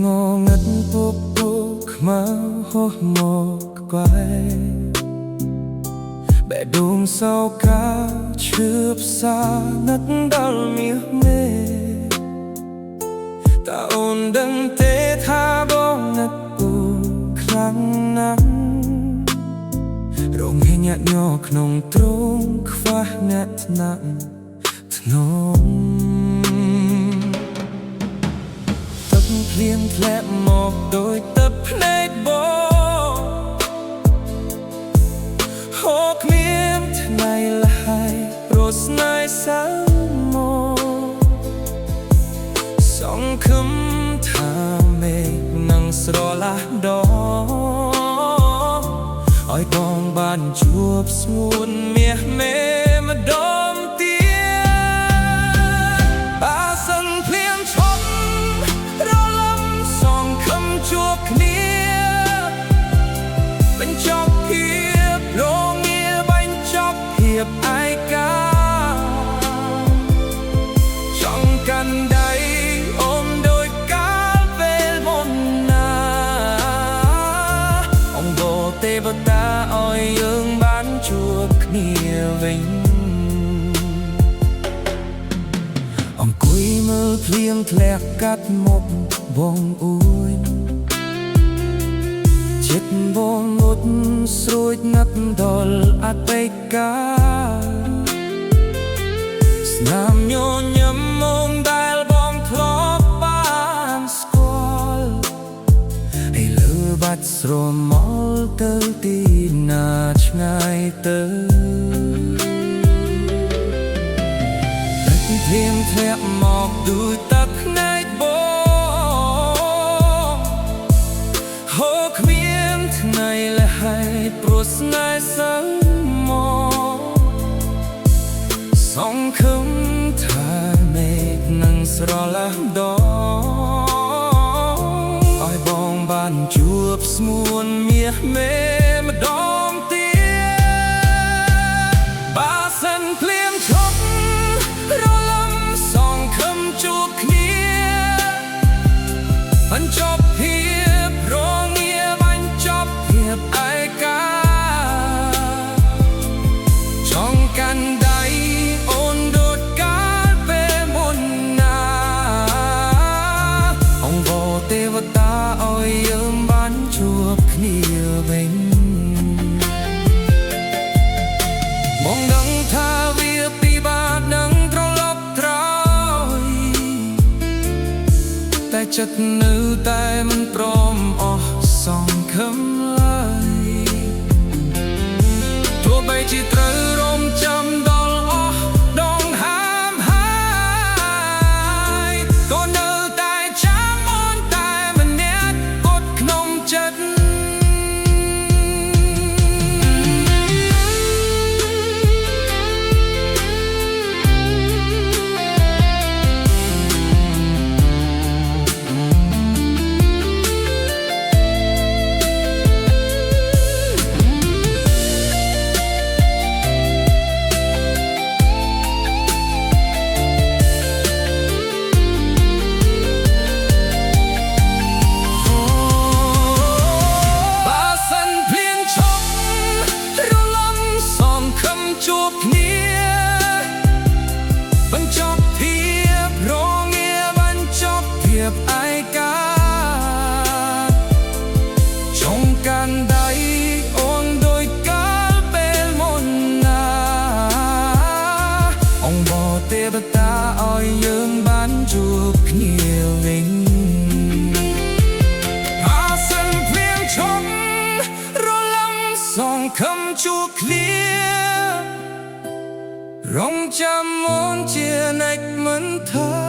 ងងឹតពុកពុកខ្មៅហោះមកក្បែរបេះដូងសោកាឈឺផ្សានឹកដល់មាសមេតើអូនដឹងទេថាបងនឹកពូខ្លាំងណាស់រងហេញាក់ញ័រក្នុងទ្រូងខ្វះអ្នកថ្នាក់ធ្នមទឹកភ្លៀងធ្លាក់មកដោយទឹកភ្នែកបងហូរគ្មានថ្ងៃលហើយព្រោះស្នេហ៍សៅមកសង្ឃឹមថាមេឃនឹងស្រឡះដងឲ្យបងបានជួបស្ងួនមាសមេម្ដងទៀតបើសិនភ្លៀងឈប់រលំសង្ឃឹមជួបគ្នាបញ្ចប់ភាពរងាបញ្ចប់ភាពឯកាចង់កាន់ដៃអូនដោយកាលពេលមុនណាអង្គរទេវតាឲ្យយើងបានជួបគ្នាវិញអង្គុយមើលភ្លៀងធ្លាក់កាត់មុខបងអួយចិត្តបងមុតស្រួយនឹកដល់អតីតកាលស្នាមញញឹមមកដែលបងធ្លាប់បានស្គាល់ឲ្យលើបាត់ស្រមោលទៅទីណាឆ្ងាយទៅទឹកភ្លៀងធ្លាក់មកដូចទឹកភ្នែកបងហូរគ្មានថ្ងៃលហើយព្រោះស្នេហ៍សៅមកសង្ឃឹមថាមេឃនឹងស្រឡះដងឲ្យបងបានជួបស្ងួនមាសមេម្ដងទៀតបើសិនភ្លៀងឈប់រលំសង្ឃឹមជួបគ្នាបញ្ចប់ភាពរងាបញ្ចប់ភាពឯកាចង់កាន់ដៃអូនដូចកាលពេលមុនណាអង្គរទេវតាឲ្យយើងបានជួបគ្នាវិញបងដឹងថាវាពិបាកនឹងត្រឡប់ត្រយតែចិត្តនៅតែមិនព្រមអស់សង្ឃឹមឡើយទោះបីជាត្រូវរំចាំដល់អស់ដងហាមហើយក៏នៅតែចាំអូនតែម្នាក់គត់ក្នុងចិត្តជួបគ្នាបញ្ចប់ភាពរងាបញ្ចប់ភាពឯកាចង់កាន់ដៃអូនដោយកាលពេលមុនណាអង្គរទេវតាឲ្យយើងបានជួបគ្នាវិញបើសិនភ្លៀងឈប់រលំសង្ឃឹមជួបគ្នារងចាំអូនជានិច្ចមិនថា